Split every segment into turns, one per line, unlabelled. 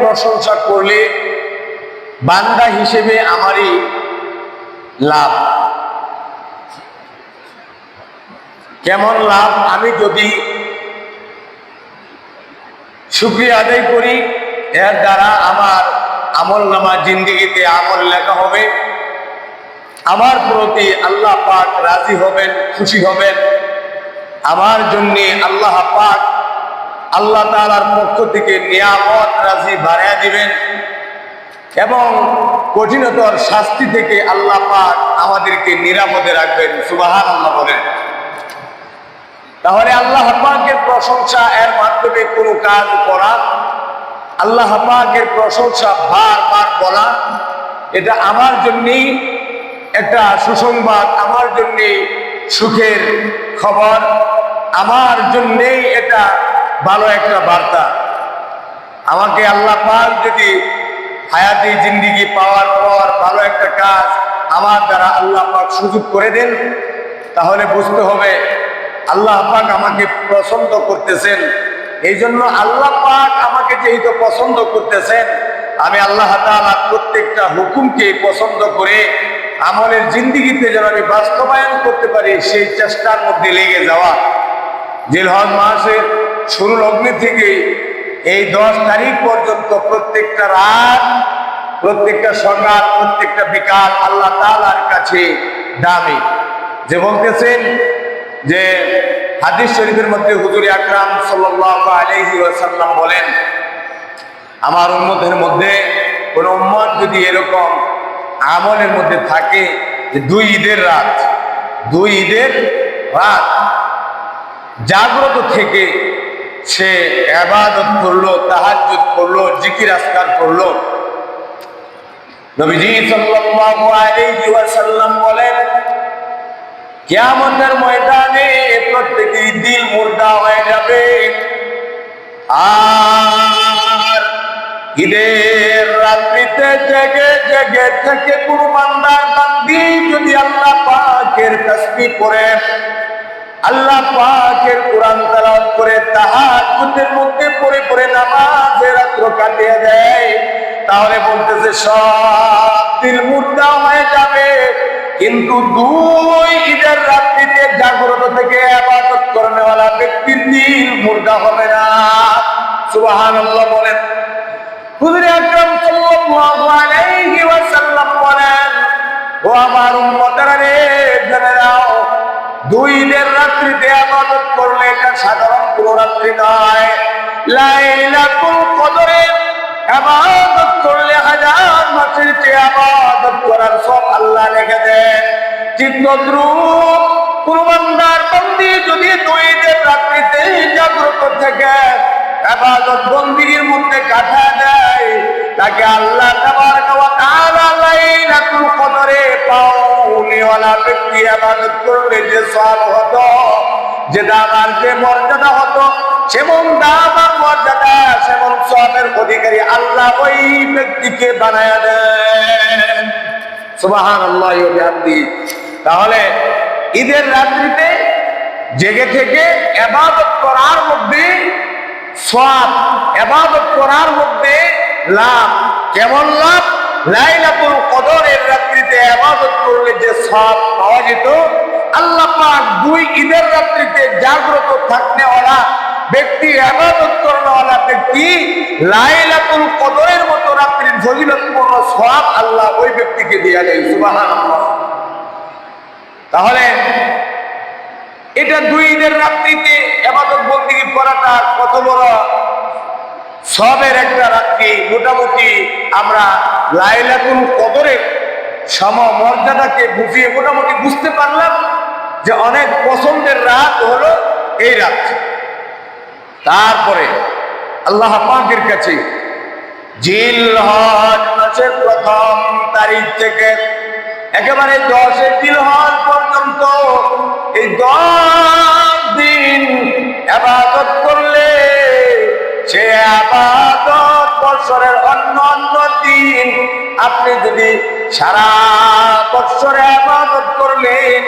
প্রশংসা করলে বান্দা হিসেবে আমারই লাভ। কেমন লাভ? আমি যদি শুকরিয়া আদায় করি, এর দ্বারা আমার আমলনামা জিন্দেগিতে আমল লেখা হবে, আমার প্রতি আল্লাহ পাক রাজি হবেন, খুশি হবেন, আমার জন্য আল্লাহ পাক আল্লাহ তাআলার পক্ষ থেকে নিয়ামত রাজি বাড়ায়া দিবেন এবং কঠিনতর শাস্তি থেকে আল্লাহ পাক আমাদেরকে নিরাপদে রাখবেন। সুবহানাল্লাহ বলেন। তাহলে আল্লাহ পাকের প্রশংসা, এর মাধ্যমে কোনো কাজ করা, আল্লাহ পাকের প্রশংসা বারবার বলা, এটা আমার জন্যই একটা সুসংবাদ, আমার জন্যে সুখের খবর, আমার জন্যেই এটা ভালো একটা বার্তা। আমাকে আল্লাহ পাক যদি হায়াতি জিন্দেগি পাওয়ার পর ভালো একটা কাজ আমার দ্বারা আল্লাহ পাক সুযোগ করে দেন, তাহলে বুঝতে হবে আল্লাহ পাক আমাকে পছন্দ করতেছেন। এই জন্য আল্লাহ পাক আমাকে যেহেতু পছন্দ করতেছেন, আমি আল্লাহ তাআলার প্রত্যেকটা হুকুমকে পছন্দ করে আমলের জিন্দেগিতে যেন আমি বাস্তবায়ন করতে পারি, সেই চেষ্টার মধ্যে লেগে যাওয়া। জিলহজ মাসের শুরু লগ্নে থেকে এই 10 তারিখ পর্যন্ত প্রত্যেকটা রাত, প্রত্যেকটা সকাল, প্রত্যেকটা বিকাল আল্লাহ তাআলার কাছে দামি। যে বলতেছেন যে হাদিস শরীফের মধ্যে হুজুর আকরাম সাল্লাল্লাহু আলাইহি ওয়াসাল্লাম বলেন, আমার উম্মতের মধ্যে কোন উম্মত যদি এরকম আমলের মধ্যে থাকে যে 2 ঈদের রাত জাগ্রত থেকে সে ইবাদত করলো, তাহাজ্জুদ করলো, জিকির আজকার করলো, নবীজি সাল্লাল্লাহু আলাইহি ওয়াসাল্লাম বলেন, কিয়ামতের ময়দানে প্রত্যেকই দিল মুর্দা হয়ে যাবে। আর ঈদের রাত্রিতে জেগে জেগে থেকে কোনো বান্দা বান্দি যদি আল্লাহ পাকের তাসবিহ করে, আল্লাহ পাকের কোরআন তেলাওয়াত করে, তাহাজ্জুদের মধ্যে পড়ে পড়ে নামাজে রাত্র কাটিয়ে দেয়, তাহলে বলতেছে সব দিল মুর্দা হয়ে যাবে, কিন্তু 2 ঈদের রাত্রিতে জাগ্রত থেকে ইবাদত করেওয়ালা ব্যক্তির দিল মুর্দা হবে না। সুবহানাল্লাহ বলেন। হুজুর আকরাম সাল্লাল্লাহু আলাইহি ওয়াসাল্লাম বলেন, ও আমার উম্মতেরা রে, জেনে নাও 2 ঈদের রাত্রিতে ইবাদত করলে এটা সাধারণ কোনো রাত্রি নয়। লাইলাতুল কদরে ইবাদত করলে 1000 মাসের চেয়ে ইবাদত করার সব আল্লাহ লিখে দেন। ঠিক তদ্রূপ কোন বান্দার বান্দি যদি 2 ঈদের রাত্রিতে জাগ্রত থেকে ইবাদত বন্দেগীর মধ্যে কাটা দেয়, তাকে আল্লাহ তাবারক ওয়া তাআলা লাইলাতুল কদরে পাওনেওয়ালা ব্যক্তি ইবাদত করলে যে সওয়াব হতো, যে দাম আর যে মর্যাদা হতো, সেমন দাম আর মর্যাদা, সেমন সওয়াবের অধিকারী আল্লাহ ওই ব্যক্তিকে বানায়া দেন। সুবহানাল্লাহ ওয়া বিহামদিহি। তাহলে ঈদের রাত্রিতে জেগে থেকে ইবাদত করার মধ্যে সওয়াব, ইবাদত করার মধ্যে লাভ। কেমন লাভ? লাইলাতুল কদরের রাত্রিতে ইবাদত করলে যে সওয়াব পাওয়া যেত, আল্লাহ পাক 2 ঈদের রাত্রিতে জাগ্রত থাকনেওয়ালা ব্যক্তি, ইবাদত করেওয়ালা ব্যক্তি লাইলাতুল কদরের মতো রাত্রির ফজিলতপূর্ণ সওয়াব আল্লাহ ওই ব্যক্তিকে দিয়ে দেয়। সুবহানাল্লাহ। তাহলে এটা 2 ঈদের রাত্রিতে ইবাদত বন্দেগী করাটা কত বড় সওয়াবের একটা রাত্রি। মোটামুটি আমরা লাইলাতুল কদরের সমমর্যাদাকে বুঝিয়ে মোটামুটি বুঝতে পারলাম যে অনেক পছন্দের রাত হলো এই রাত। তারপরে আল্লাহ পাকের কাছে জিলহজ মাসের 1ম তারিখ থেকে একেবারে 10 জিলহজ পর্যন্ত এই 10 দিন ইবাদত করলে সে ইবাদত বছরের অন্য দিন আপনি যদি সারা বছর ইবাদত করলেন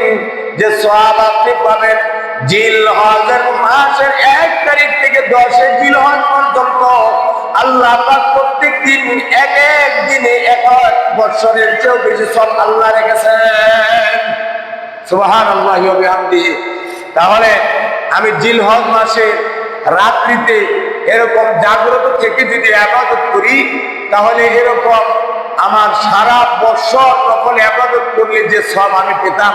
যে সওয়াব আপনি পাবেন, জিলহজের মাসের 1 তারিখ থেকে 10 জিলহজ পর্যন্ত আল্লাহ পাক প্রত্যেক দিন এক এক দিনে এক এক বছরের চেয়েও বেশি সব আল্লাহ রেখেছেন। সুবহানাল্লাহি ওয়া বিহামদিহি। তাহলে আমি জিলহজ মাসে রাত্রিতে এরকম জাগ্রত থেকে যদি ইবাদত করি, তাহলে এরকম আমার সারা বছর নফল ইবাদত করলে যে সব আমি পেতাম,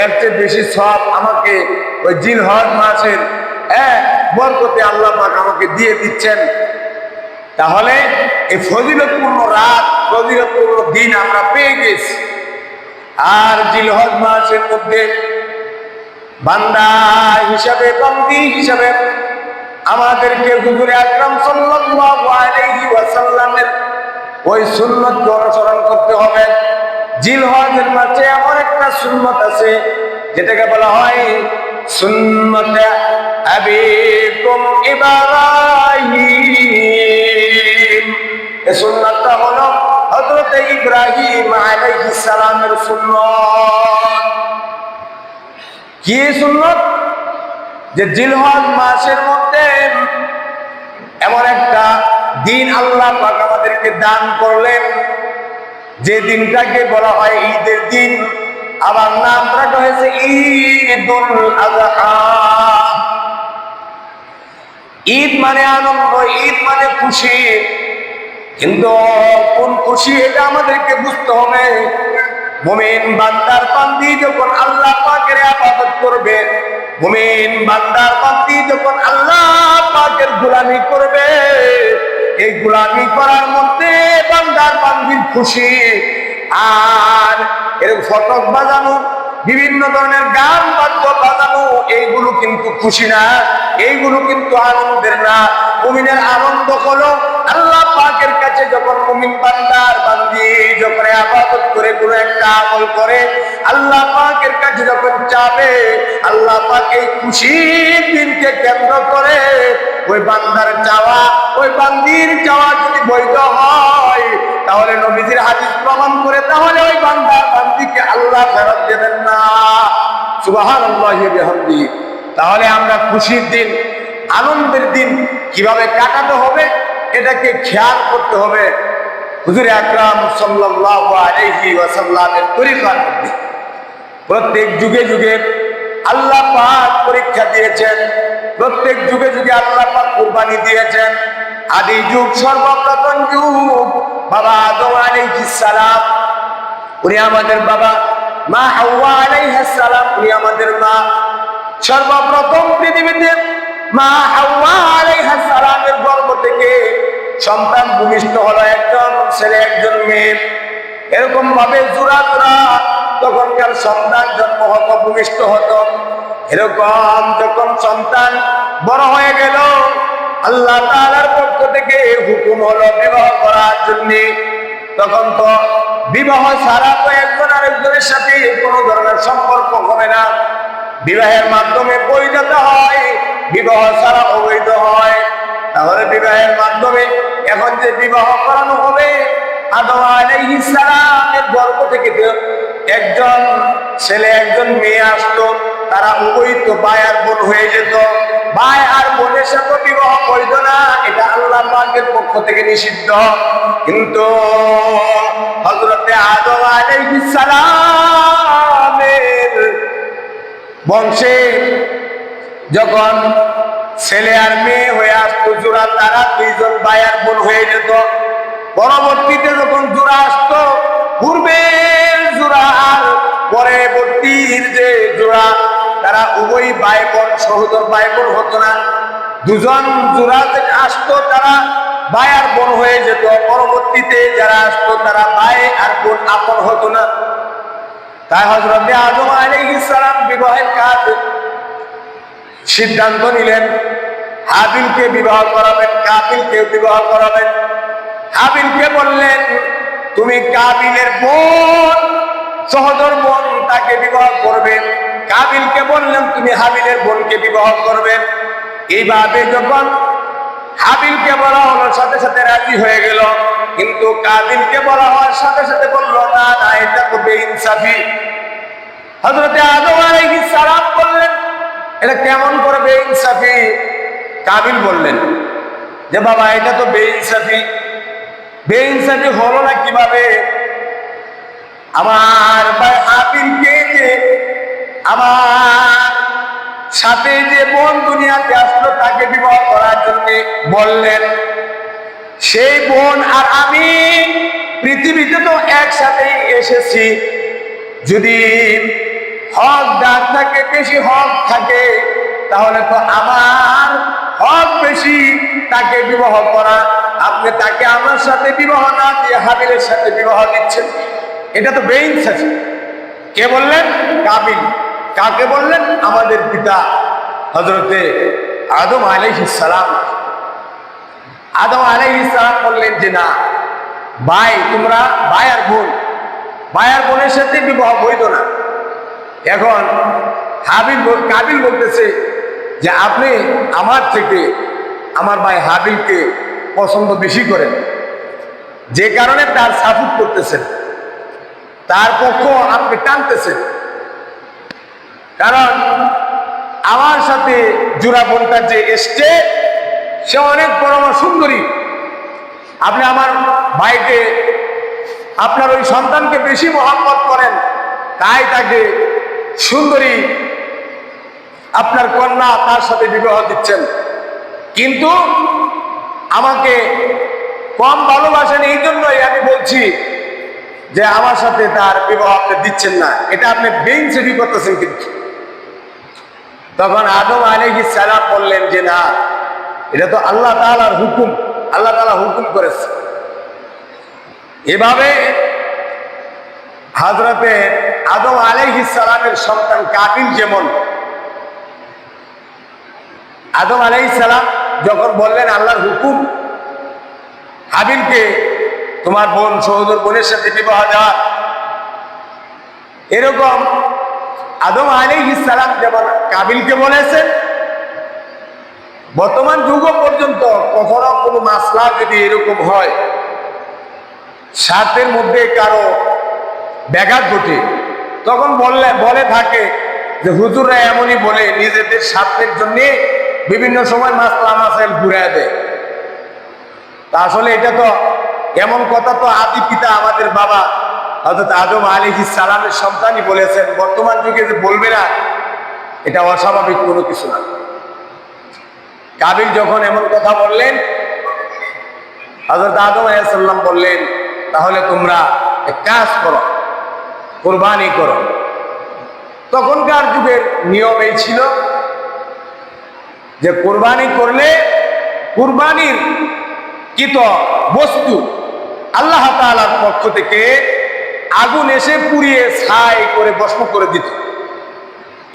এর চেয়ে বেশি সব আমাকে ওই জিলহজ মাসের বরকতে আল্লাহ পাক আমাকে দিয়ে দিচ্ছেন। তাহলে এই ফজিলতপূর্ণ রাত, ফজিলতপূর্ণ দিন আমরা পেয়ে গেছি। আর জিলহজ মাসের মধ্যে বান্দা হিসাবে, বন্দী হিসাবে আমাদেরকে হুজুর আকরাম সাল্লাল্লাহু আলাইহি ওয়াসাল্লামের ওই সুন্নতকে অনুসরণ করতে হবে। জিলহজের মাসে এমন একটা সুন্নত আছে যেটাকে বলা হয় সুন্নতে আবিকুম ইব্রাহিম। এই সুন্নতটা হলো হযরত ইব্রাহিম আলাইহিস সালামের সুন্নত। কি সুন্নত? যে জিলহজ মাসের মধ্যে এমন একটা দিন আল্লাহ পাক আমাদেরকে দান করলেন, যে দিনটাকে বলা হয় ঈদের দিন। আবার নাম রাখা হয়েছে ঈদুল আযহা। ঈদ মানে আনন্দ, ঈদ মানে খুশি। কিন্তু কোন খুশি এটা আমাদেরকে বুঝতে হবে। মুমিন বান্দার বান্দি যখন আল্লাহ পাকের ইবাদত করবে, মুমিন বান্দার বান্দি যখন আল্লাহ পাকের গোলামি করবে, এই গোলামি করার মধ্যে বান্দার বান্দির খুশি। আর এরকম ফটক বাজানো, বিভিন্ন ধরনের গান বাদ্য বাজানো, এইগুলো কিন্তু খুশি না, এইগুলো কিন্তু আনন্দের না। মুমিনের আনন্দ হলো আল্লাহ পাকের কাছে যখন মুমিন বান্দার বান্দি যখন ইবাদত করে কোনো একটা আমল করে, আল্লাহ পাকের কাছে যখন চাবে, আল্লাহ পাক এই খুশির দিনকে কেন্দ্র করে ওই বান্দার চাওয়া, ওই বান্দির চাওয়া যদি বৈধ হয়, তাহলে নবীজির হাদিস প্রমাণ করে তাহলে ওই বান্দার বান্দিকে আল্লাহ ফেরত দেবেন না। সুবহানাল্লাহি ওয়া বিহামদিহি। তাহলে আমরা খুশির দিন, আনন্দের দিন কিভাবে কাটাতে হবে এটাকে খেয়াল করতে হবে। হুজুর আকরাম সাল্লাল্লাহু আলাইহি ওয়াসাল্লামের তরিকার মধ্যে প্রত্যেক যুগে যুগে আল্লাহ পাক পরীক্ষা দিয়েছেন, প্রত্যেক যুগে যুগে আল্লাহ পাক কুরবানি দিয়েছেন। আদি যুগ, সর্বপ্রথম যুগ বাবা আদম আলাইহিস সালাম, উনি আমাদের বাবা। মা হাওয়া আলাইহিস সালাম, উনি আমাদের মা। সর্বপ্রথম পৃথিবীতে মা হাওয়া আলাইহিস সালামের গর্ভ থেকে সন্তান ভূমিষ্ঠ হলো, একজন ছেলে একজন মেয়ে। এরকম ভাবে জোড়া জোড়া তখনকার সন্তান জন্ম হতো, ভূমিষ্ঠ হতো। এরকম যখন সন্তান বড় হয়ে গেল, আল্লাহ তাআলার পক্ষ থেকে হুকুম হলো বিবাহ করার জন্য। তখন তো বিবাহ ছাড়া তো একজন আরেকজনের সাথে কোনো ধরনের সম্পর্ক হবে না। বিবাহের মাধ্যমে বৈধতা হয়, বিবাহ ছাড়া অবৈধ হয়। তাহলে বিবাহের মাধ্যমে এখন যে বিবাহ করানো হবে, আদম আলাইহিস সালামের গর্ভ থেকে একজন ছেলে একজন মেয়ে আসতো, তারা উভয় তো ভাই আর বোন হয়ে যেত। ভাই আর বোনের সাথে বিবাহ বৈধ না, এটা আল্লাহ পাকের পক্ষ থেকে নিষিদ্ধ। কিন্তু হযরতে আদম আলাইহিস সালামের বংশে যখন ছেলে আর মেয়ে হয়ে আসতো জোড়া, তারা দুইজন ভাই আর বোন হয়ে যেত। পরবর্তীতে যখন জোড়া আসতো, পূর্বের জোড়া আর পরবর্তীর যে জোড়া, তারা উভয় ভাই বোন, সহোদর ভাই বোন হতো না। দুজন জোড়া আসতো, তারা ভাই আর বোন হয়ে যেত। পরবর্তীতে যারা আসতো তারা ভাই আর বোন আপন হতো না। তাই হযরত আদম আলাইহিস সালাম বিবাহের কাজ সিদ্ধান্ত নিলেন, হাবিলকে বিবাহ করাবেন, কাবিলকে বিবাহ করাবেন। হাবিলকে বললেন তুমি কাবিলের বোন, সহোদর বোন, তাকে বিবাহ করবেন। কাবিলকে বললেন তুমি হাবিলের বোনকে বিবাহ করবেন। এইভাবে যখন হাবিলকে বলা হলো, সাথে সাথে রাজি হয়ে গেল। কিন্তু কাবিলকে বলা হওয়ার সাথে সাথে বলল না না, এটা তো বেইনসাফি। হযরত আদম আলাইহিস সালাম বললেন এটা কেমন করে বেইনসাফি? কাবিল বললেন যে বাবা এটা তো বেইনসাফি, বেইনসাফি হলো না কিভাবে? আমার ভাই হাবিলকে যে আমার সাথে যে বোন দুনিয়াতে আসলো তাকে বিবাহ করার জন্য বললেন, সেই বোন আর আমি পৃথিবীতে তো একসাথেই এসেছি, যদি হক দান থাকে, বেশি হক থাকে, তাহলে তো আমার হক বেশি তাকে বিবাহ করা। আপনি তাকে আমার সাথে বিবাহ না দিয়ে হাবিলের সাথে বিবাহ দিচ্ছেন, এটা তো বেইনসাফি। কে বললেন? কাবিল। কাকে বললেন? আমাদের পিতা হযরতে আদম আলাইহিস সালাম। আদম আলাইহিস সালাম বললেন যে না ভাই, তোমরা ভাই আর বোনের সাথে বিবাহ বৈধ না। এখন কাবিল বলতেছে যে আপনি আমার থেকে আমার ভাই হাবিলকে পছন্দ বেশি করেন, যে কারণে তার সাপোর্ট করতেছেন, তার পক্ষ আপনি টানতেছেন। কারণ আমার সাথে জোড়া বোনটা যে এসছে সে অনেক বড় সুন্দরী, আপনি আমার ভাইকে, আপনার ওই সন্তানকে বেশি মহব্বত করেন, তাই তাকে সুন্দরী আপনার কন্যা তার সাথে বিবাহ দিচ্ছেন, কিন্তু আমাকে কম ভালোবাসেন, এই জন্যই আমি বলছি যে আমার সাথে তার বিবাহ আপনি দিচ্ছেন না, এটা আপনি বেইনসাফি করতেছেন। কিন্তু তখন আদম আলাইহিস সালাম বললেন যে না, এটা তো আল্লাহ তাআলার হুকুম, আল্লাহ তাআলা হুকুম করেছে। এভাবে হযরতে আদম আলাইহিস সালামের সন্তান কাবিল, যেমন আদম আলাইহিস সালাম যখন বললেন আল্লাহর হুকুম হাবিলকে তোমার বোন সহোদর বোনের সাথে বিবাহ দেওয়া, এরকম আদম আলাইহিস সালাম যেমন কাবিলকে বলেছেন, বর্তমান যুগ পর্যন্ত কখনো কোনো মাসলা যদি এরকম হয়, স্বার্থের মধ্যে কারো ব্যাঘাত ঘটে, তখন বলে থাকে যে হুজুররা এমনই বলে নিজেদের স্বার্থের জন্য বিভিন্ন সময় মাসলা মাসাইল ঘুরায় দেয়। তা আসলে এটা তো এমন কথা তো আদি পিতা আমাদের বাবা হযরত আদম আলাইহিস সালামের সন্তানই বলেছেন, বর্তমান যুগে যে বলবে না, এটা অস্বাভাবিক কোনো কিছু না। কাবিল যখন এমন কথা বললেন, হযরত আদম আলাইহিস সালাম বললেন তাহলে তোমরা এক কাজ করো, কুরবানি করো। তখনকার যুগের নিয়ম এই ছিল যে কুরবানি করলে কুরবানির কৃত বস্তু আল্লাহ তাআলার পক্ষ থেকে আগুন এসে পুড়িয়ে ছাই করে ভস্ম করে দিত।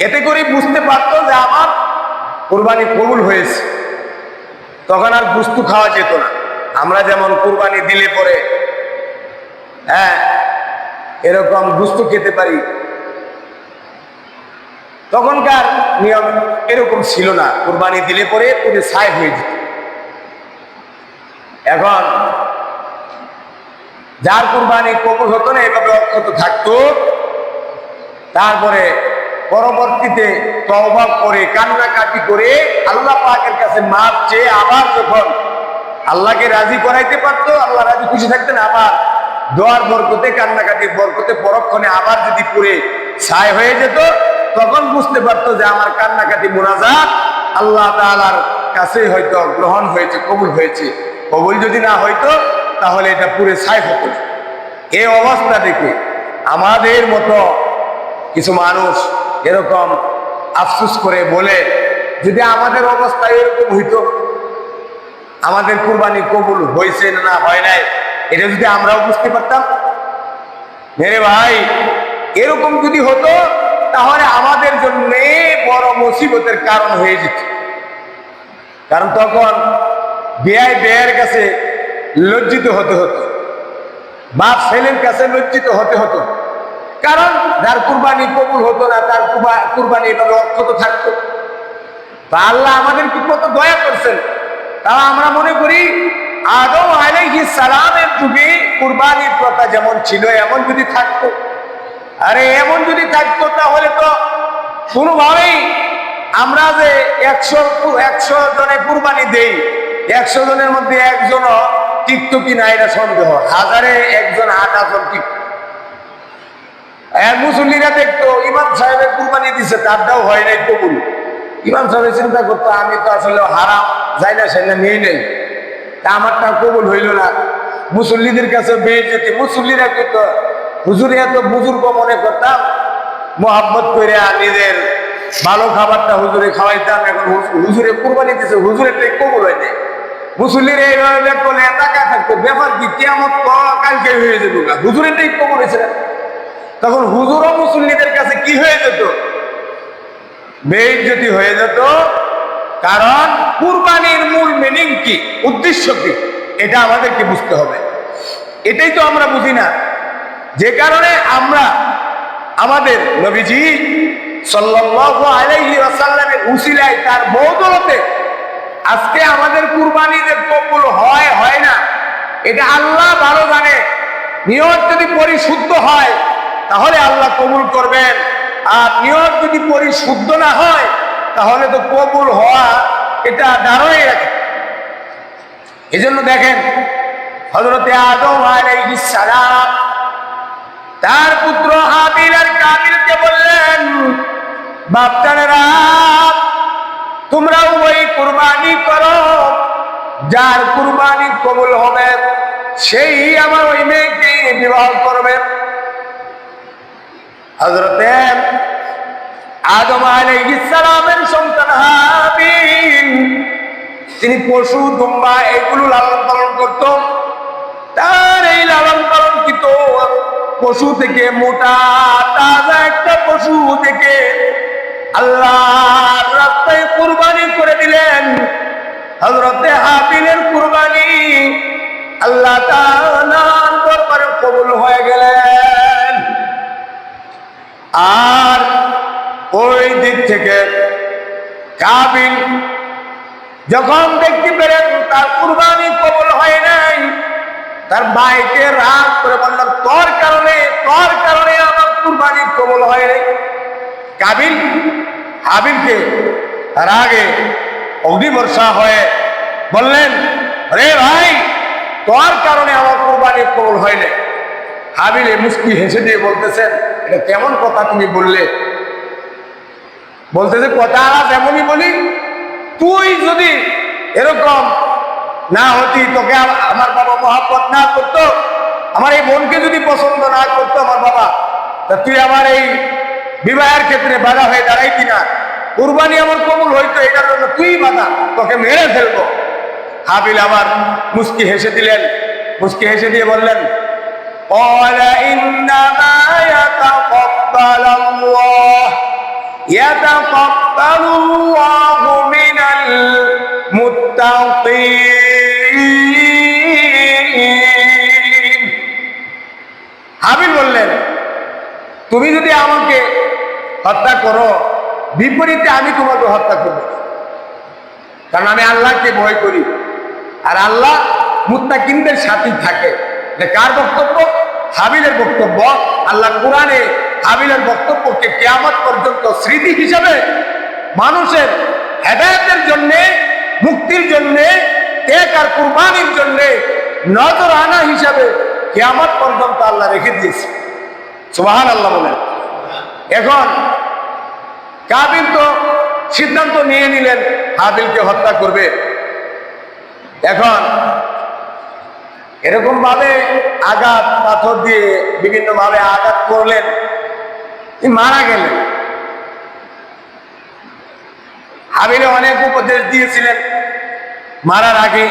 এতে করে বুঝতে পারতো যে আমার কুরবানি কবুল হয়েছে। তখন আর বস্তু খাওয়া যেত না। আমরা যেমন কুরবানি দিলে পরে এরকম বস্তু খেতে পারি, তখনকার নিয়ম এরকম ছিল না। কুরবানি দিলে পরে পুরো ছাই হয়ে যেত। এখন যার কুরবানি কবুল হতো না, এভাবে অক্ষত থাকতো। তারপরে পরবর্তীতে তওবা করে কান্নাকাটি করে আল্লাহ পাকের কাছে মাপ চেয়ে আবার যখন আল্লাহকে রাজি করাইতে পারতো, আল্লাহ রাজি খুশি থাকতেন, আবার দোয়ার বরকতে কান্নাকাটির বরকতে পরক্ষণে আবার যদি পুরে ছাই হয়ে যেত, তখন বুঝতে পারতো যে আমার কান্নাকাটি মুনাজাত আল্লাহ তাআলার কাছে হয়তো গ্রহণ হয়েছে, কবুল হয়েছে। কবুল যদি না হইতো তাহলে এটা পুরে ছাই হতো। এই অবস্থা দেখে আমাদের মতো কিছু মানুষ এরকম আফসোস করে বলে, যদি আমাদের অবস্থা এরকম হইতো, আমাদের কুরবানি কবুল হয়েছে না হয় নাই, এটা যদি আমরাও বুঝতে পারতাম, মেরে ভাই, এরকম যদি হতো তাহলে আমাদের জন্য বড় মুসিবতের কারণ হয়ে যেত। কারণ তখন বেয়ের কাছে লজ্জিত হতে হতো, বাপ ছেলের কাছে লজ্জিত হতে হতো। কারণ যার কুরবানি কবুল হতো না, তার কুরবানি এভাবে অক্ষত থাকতো। তা আল্লাহ আমাদেরকে কত দয়া করছেন। তাও আমরা মনে করি আদম আলাইহিস সালামের যুগে কুরবানির প্রথা যেমন ছিল এমন যদি থাকতো, আরে এমন যদি থাকতো তাহলে তো কোনোভাবেই আমরা যে 100 জনে কুরবানি দেই, 100 জনের মধ্যে একজনও টিকতো কিনা এটা সন্দেহ, হাজারে একজন 8 জন টিকতো। মুসল্লিরা দেখতো ইমাম সাহেবের কুরবানি দিছে, তারটাও হয় নাই কবুল। ইমাম সাহেব চিন্তা করতো আমি তো আসলে হারাম যাই না সেটা নিয়ে নেই, তা আমারটা কবুল হইল না। মুসল্লিদের কাছে বেইজ্জতি, মুসল্লিরা কিন্তু হুজুরে এত বুজুর্গ মনে করতাম, মোহাব্বত করে নিজের ভালো খাবারটা হুজুরে খাওয়াইতাম। এখন হুজুরে কুরবানি দিছে, হুজুরেরটাই কবুল হয় নাই। মুসল্লিরা এইভাবে করলে টাকা থাকতো, ব্যাপার কি কিয়ামত কালকে হয়ে যেত, হুজুরেরটাই কবুল হয়েছে। তখন হুজুর ও মুসল্লিদের কাছে কি হয়ে যেত? বেইজ্জতি হয়ে যেত। কারণ কুরবানির মূল মিনিং কি, উদ্দেশ্য কি, এটা আমাদেরকে বুঝতে হবে। এটাই তো আমরা বুঝি না, যে কারণে আমরা আমাদের নবীজি সাল্লাল্লাহু আলাইহি ওয়াসাল্লামের উসিলায় তার বদৌলতে আজকে আমাদের কুরবানি যে কবুল হয় হয় না এটা আল্লাহ ভালো জানে। নিয়ত যদি পরিশুদ্ধ হয় তাহলে আল্লাহ কবুল করবেন, আর নিয়ত যদি পরিশুদ্ধ না হয় তাহলে তো কবুল হওয়া এটা দাঁড়াই রাখে। এই জন্য দেখেন হযরতে আদম আলাইহিস সালাম তার পুত্র হাবিল আর কাবিলকে বললেন, বাপজানেরা তোমরা ওই কুরবানি করো, যার কুরবানি কবুল হবে সেই আমার ওই মেয়েকে বিবাহ করবে। হযরতে আদম আলাইহিস সালামের সন্তান হাবিল তিনি পশু দুম্বা এগুলো লালন পালন করত। তার এই লালন পালন কৃত পশু থেকে, মোটা তাজা একটা পশু থেকে আল্লাহর রাস্তায় কুরবানি করে দিলেন। হযরতে হাবিলের কুরবানি আল্লাহ তাআলার দরবারে কবুল হয়ে গেলেন। আর ওই দিক থেকে কাবিল যখন দেখতে পেলেন তার কুরবানি কবুল হয় নাই, তার ভাইকে রাগ করে বললেন, তোর কারণে আমার কুরবানি কবুল হয় নাই। কাবিল হাবিলকে তার আগে অগ্নিবর্ষা হয়ে বললেন, রে ভাই তোর কারণে আমার কুরবানি কবুল হয় নাই। হাবিলে মুস্কি হেসে দিয়ে বলতেছেন, এটা কেমন কথা তুমি বললে? বলতেছে, কথা যেমনই বলি, তুই যদি এরকম না হতি, তোকে আমার বাবা মহব্বত না করতো, আমার এই বোনকে যদি পছন্দ না করতো আমার বাবা, তা তুই আমার এই বিবাহের ক্ষেত্রে বাধা হয়ে দাঁড়াইতি না, কুরবানি আমার কবুল হইতো, এটার জন্য তুই বাধা, তোকে মেরে ফেলবো। হাবিল আবার মুস্কি হেসে দিলেন, মুস্কি হেসে দিয়ে বললেন, হাবিল বললেন, তুমি যদি আমাকে হত্যা করো, বিপরীতে আমি তোমাকে হত্যা করব, কারণ আমি আল্লাহকে ভয় করি, আর আল্লাহ মুত্তাকিনদের সাথে থাকে। কার বক্তব্য? হাবিলের বক্তব্য। আল্লাহ কোরআনে হাবিলের বক্তব্যকে কিয়ামত পর্যন্ত স্মৃতি হিসাবে, মানুষের হেদায়েতের জন্য, মুক্তির জন্য, ত্যাগ আর কুরবানির জন্য নজর আনা হিসাবে কিয়ামত পর্যন্ত আল্লাহ রেখে দিয়েছে। সুবহানাল্লাহ বলেন। এখন কাবিল তো সিদ্ধান্ত নিয়ে নিলেন হাবিলকে হত্যা করবে। এখন এরকম ভাবে আঘাত, পাথর দিয়ে বিভিন্ন ভাবে আঘাত করলেন, মারা গেলেন। হাবিলে অনেক উপদেশ দিয়েছিলেন মারার আগে।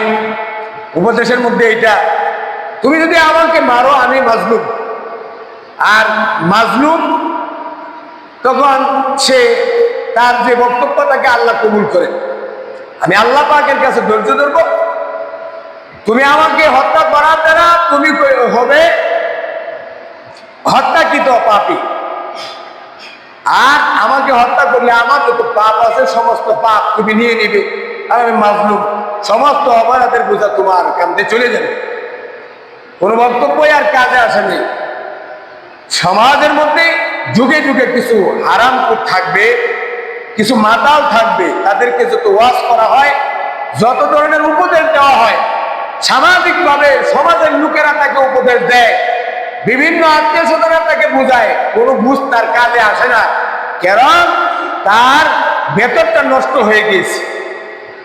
উপদেশের মধ্যে এইটা, তুমি যদি আমাকে মারো আমি মাজলুম, আর মাজলুম তখন সে তার যে বক্তব্যটাকে আল্লাহ কবুল করে, আমি আল্লাহ পাকের কাছে ধৈর্য ধরবো। তুমি আমাকে হত্যা করার দ্বারা তুমি হবে হত্যাকৃত পাপী, আর আমাকে হত্যা করলে আমার যত পাপ আছে সমস্ত পাপ তুমি নিয়ে নিবে, আর আমি মাজলুম, সমস্ত অপরাধের বোঝা তোমার কাঁধে চলে যাবে। কোনো বক্তব্যই আর কাজে আসেনি। সমাজের মধ্যে যুগে যুগে কিছু হারাম থাকবে, কিছু মাতাল থাকবে, তাদেরকে যত ওয়াজ করা হয় যত ধরনের উপদেশ দেওয়া হয়, সামাজিকভাবে সমাজের লোকেরা তাকে উপদেশ দেয়, বিভিন্ন আত্মীয় স্বজনরা তাকে বোঝায়, কোনো বুঝ তার কাজে আসে না। কারণ তার ভেতরটা নষ্ট হয়ে গিয়েছে,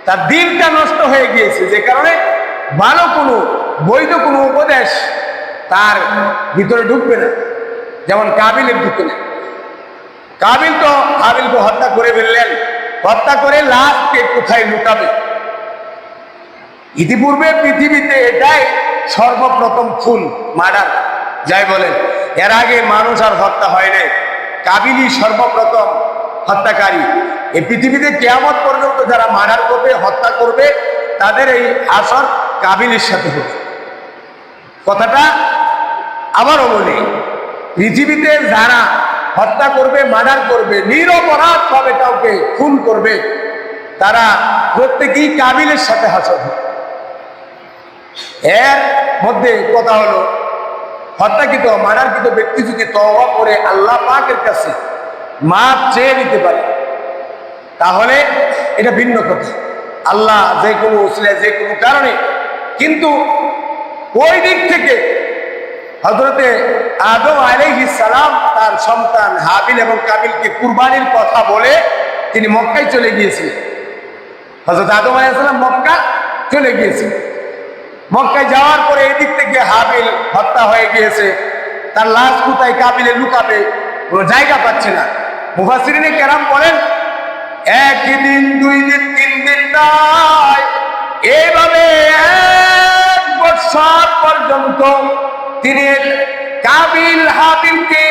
তার দিলটা নষ্ট হয়ে গিয়েছে, যে কারণে ভালো কোনো বৈধ কোনো উপদেশ তার ভিতরে ঢুকবে না। যেমন কাবিলের ঢুকে না। কাবিল তো হাবিলকে হত্যা করে ফেললেন, হত্যা করে লাশকে কোথায় লুকাবে? ইতিপূর্বে পৃথিবীতে এটাই সর্বপ্রথম খুন, মার্ডার যাই বলেন। এর আগে মানুষ আর হত্যা হয় নাই, কাবিলই সর্বপ্রথম হত্যাকারী। এই পৃথিবীতে কিয়ামত পর্যন্ত যারা মার্ডার করবে, হত্যা করবে, তাদের এই আসর কাবিলের সাথে হবে। কথাটা আবারও বলি, পৃথিবীতে যারা হত্যা করবে, মার্ডার করবে, নিরপরাধ ভাবে কাউকে খুন করবে, তারা প্রত্যেকেই কাবিলের সাথে হাসর হবে। এর মধ্যে কথা হলো, হত্যাকৃত মার্ডারকৃত ব্যক্তি যদি তওবা করে আল্লাহ পাকের কাছে মাফ চেয়ে নিতে পারে, তাহলে এটা ভিন্ন কথা। আল্লাহ যে কোনো উসিলায়, যে কোনো কারণে, কিন্তু ওই দিক থেকে হযরতে আদম আলাইহিস সালাম তার সন্তান হাবিল এবং কাবিলকে কুরবানির কথা বলে তিনি মক্কায় চলে গিয়েছিলেন। হযরত আদম আলাইহিস সালাম মক্কা চলে গিয়েছিলেন। মক্কায় যাওয়ার পরে এই দিক থেকে হাবিল হত্যা হয়ে গিয়েছে, তার লাশ কোথায় কাবিলে লুকাবে কোনো জায়গা পাচ্ছে না। মুফাসসিরিনে কেরাম বলেন, একদিন, 2 দিন, 3 দিন নয়, এইভাবে 1 বছর পর্যন্ত তিনি কাবিল হাবিলকে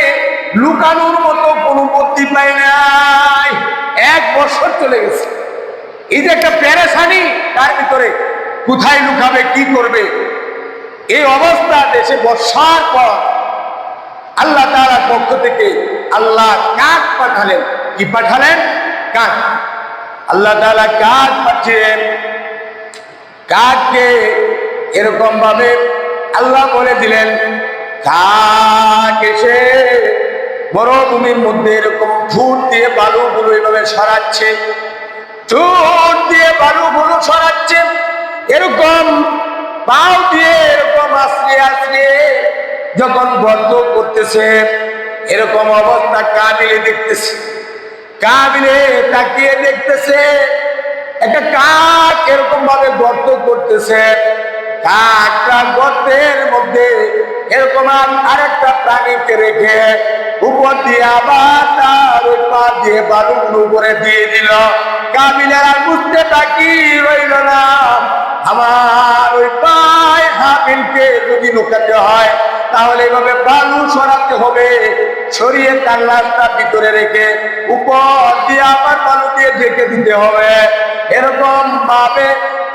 লুকানোর মতো কোনো বুদ্ধি পায় নাই। 1 বছর চলে গেছে। এই যে একটা পেরেশানি তার ভিতরে, কোথায় লুকাবে, কি করবে, এই অবস্থা দেশে বর্ষার পর আল্লাহ তাআলার পক্ষ থেকে আল্লাহ কাক পাঠালেন। কি পাঠালেন? কাক। আল্লাহ তাআলা কাক পাঠিয়েছেন। কাককে এরকম ভাবে আল্লাহ বলে দিলেন, কাক এসে মরুভূমির মধ্যে এরকম ঠোঁট দিয়ে বালুগুলো এভাবে সরাচ্ছে, ঠোঁট দিয়ে বালুগুলো সরাচ্ছে, এরকম পাও দিয়ে এরকম আশ্রিয়ে আশ্রিয়ে যখন গর্ত করতেছে, এরকম অবস্থা কাবিলে দেখতেছে। কাবিলে তাকিয়ে দেখতেছে একটা কাক এরকম ভাবে গর্ত করতেছে। কাকটা গর্তের মধ্যে এরকম আরেকটা প্রাণীকে রেখে উপর দিয়ে আবার তার ওই পা দিয়ে বালুগুলো উপরে দিয়ে দিল। কাবিলের আর বুঝতে বাকি রইল না, আমার ওই পায়ে হাবিলকে যদি লুকাতে হয় তাহলে এভাবে বালু সরাতে হবে, সরিয়ে তার লাশটা ভিতরে রেখে উপর দিয়ে আবার বালু দিয়ে ঢেকে দিতে হবে। এরকম ভাবে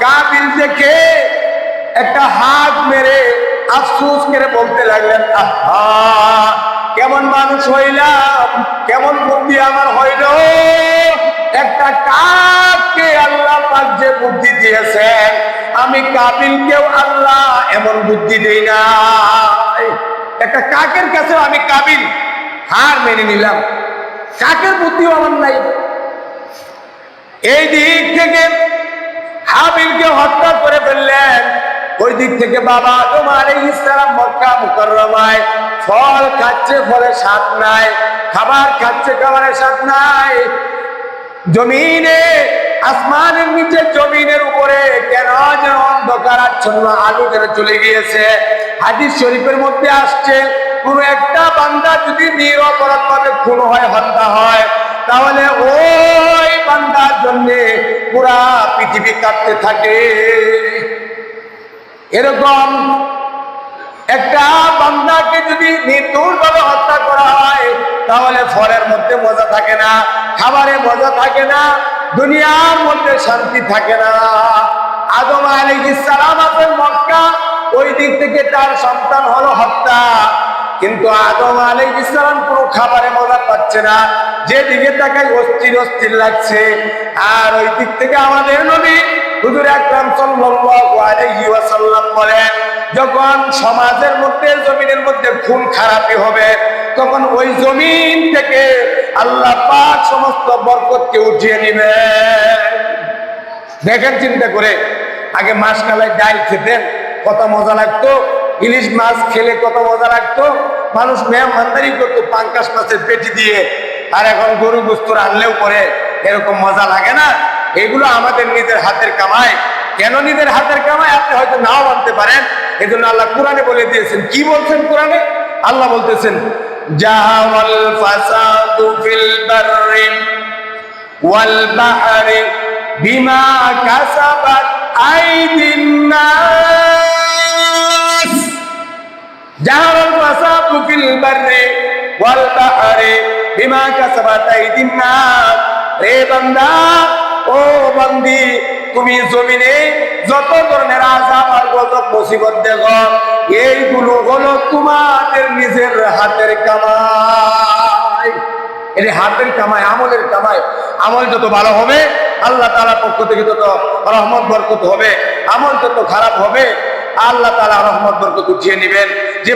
কাবিল দেখে একটা হাত মেরে আফসোস করে বলতে লাগলেন, আহা, কেমন মানুষ হইলাম, কেমন বুদ্ধি আমার হইল। একটা কাককে আল্লাহ পাক যে বুদ্ধি দিয়েছেন, আমি কাবিলকেও আল্লাহ এমন বুদ্ধি দেই না। একটা কাকের কাছেও আমি কাবিল হার মেনে নিলাম, কাকের বুদ্ধিও আমার নাই। এই দিক থেকে হাবিলকে হত্যা করে ফেললেন। ওই দিক থেকে বাবা আদম আলাইহিস সালাম মক্কা মুকাররমায় ফল খাচ্ছে, ফলের স্বাদ নাই, খাবার খাচ্ছে, খাবারের স্বাদ নাই। জমিনে, আসমানের নিচে, জমিনের উপরে কেন যেন অন্ধকার আচ্ছন্ন আলো যেন চলে গিয়েছে। হাদিস শরীফের মধ্যে আসছে, কোন একটা বান্দা যদি নিরপরাধ ভাবে খুন হয়, হত্যা হয়, তাহলে ওই বান্দার জন্য পুরা পৃথিবী কাঁপতে থাকে। এরকম একটা বান্দাকে যদি নির্দোষভাবে হত্যা করা হয়, তাহলে ফলের মধ্যে মজা থাকে না, খাবারে মজা থাকে না, দুনিয়ার মধ্যে শান্তি থাকে না। আদম আলাইহিস সালাম আছেন মক্কা, ওই দিক থেকে তার সন্তান হলো হত্যা, কিন্তু আদম আলাইহিস সালাম কোনো খাবারে মজা পাচ্ছে না, যেদিকে তাকাই অস্থির অস্থির লাগছে। আর ওই দিক থেকে আমাদের নবী হুজুর আকরাম সাল্লাল্লাহু আলাইহি ওয়াসাল্লাম বলেন, যখন সমাজের মধ্যে, জমিনের মধ্যে খুন খারাপি হবে, তখন ওই জমিন থেকে আল্লাহ পাক সমস্ত বরকতকে উঠিয়ে নেবেন। দেখেন চিন্তা করে, আগে মাসকালাই ডাল খেতেন, কত মজা লাগতো। ইলিশ মাছ খেলে কত মজা লাগতো। মানুষ মেহমানদারি করতো পাঙ্কাশ মাছের পেটি দিয়ে। আর এখন গরু গোস্ত রানলেও পরে এরকম মজা লাগে না। এগুলো আমাদের নিজের হাতের কামাই। কেন নিজের হাতের কামাই আপনি হয়তো নাও মানতে পারেন। এই জন্য আল্লাহ কোরআনে বলে দিয়েছেন। কি বলছেন কোরআনে? আল্লাহ বলতেছেন, জাহাওয়াল ফাসাদু ফিল বাররি ওয়াল বাহরি বিমা কাসাবাত আইদিন নাস। জাহারাল ফাসাদু ফিল বাররি ওয়াল বাহরি বিমা কাসাবাত আইদিন নাস। রে বান্দা, ও বান্দি, তুমি জমিনে যত ধরনের আযাব আর গজব মুসিবত দেখো, এইগুলো হলো তোমাদের নিজের হাতের কামাই। এর হাতের কামাই, আমলের কামাই। আমল যত ভালো হবে আল্লাহ তাআলার পক্ষ থেকে তত রহমত বরকত হবে। আমল যত খারাপ হবে আল্লাহ তাআলা রহমত বরকত উঠিয়ে নেবেন। যে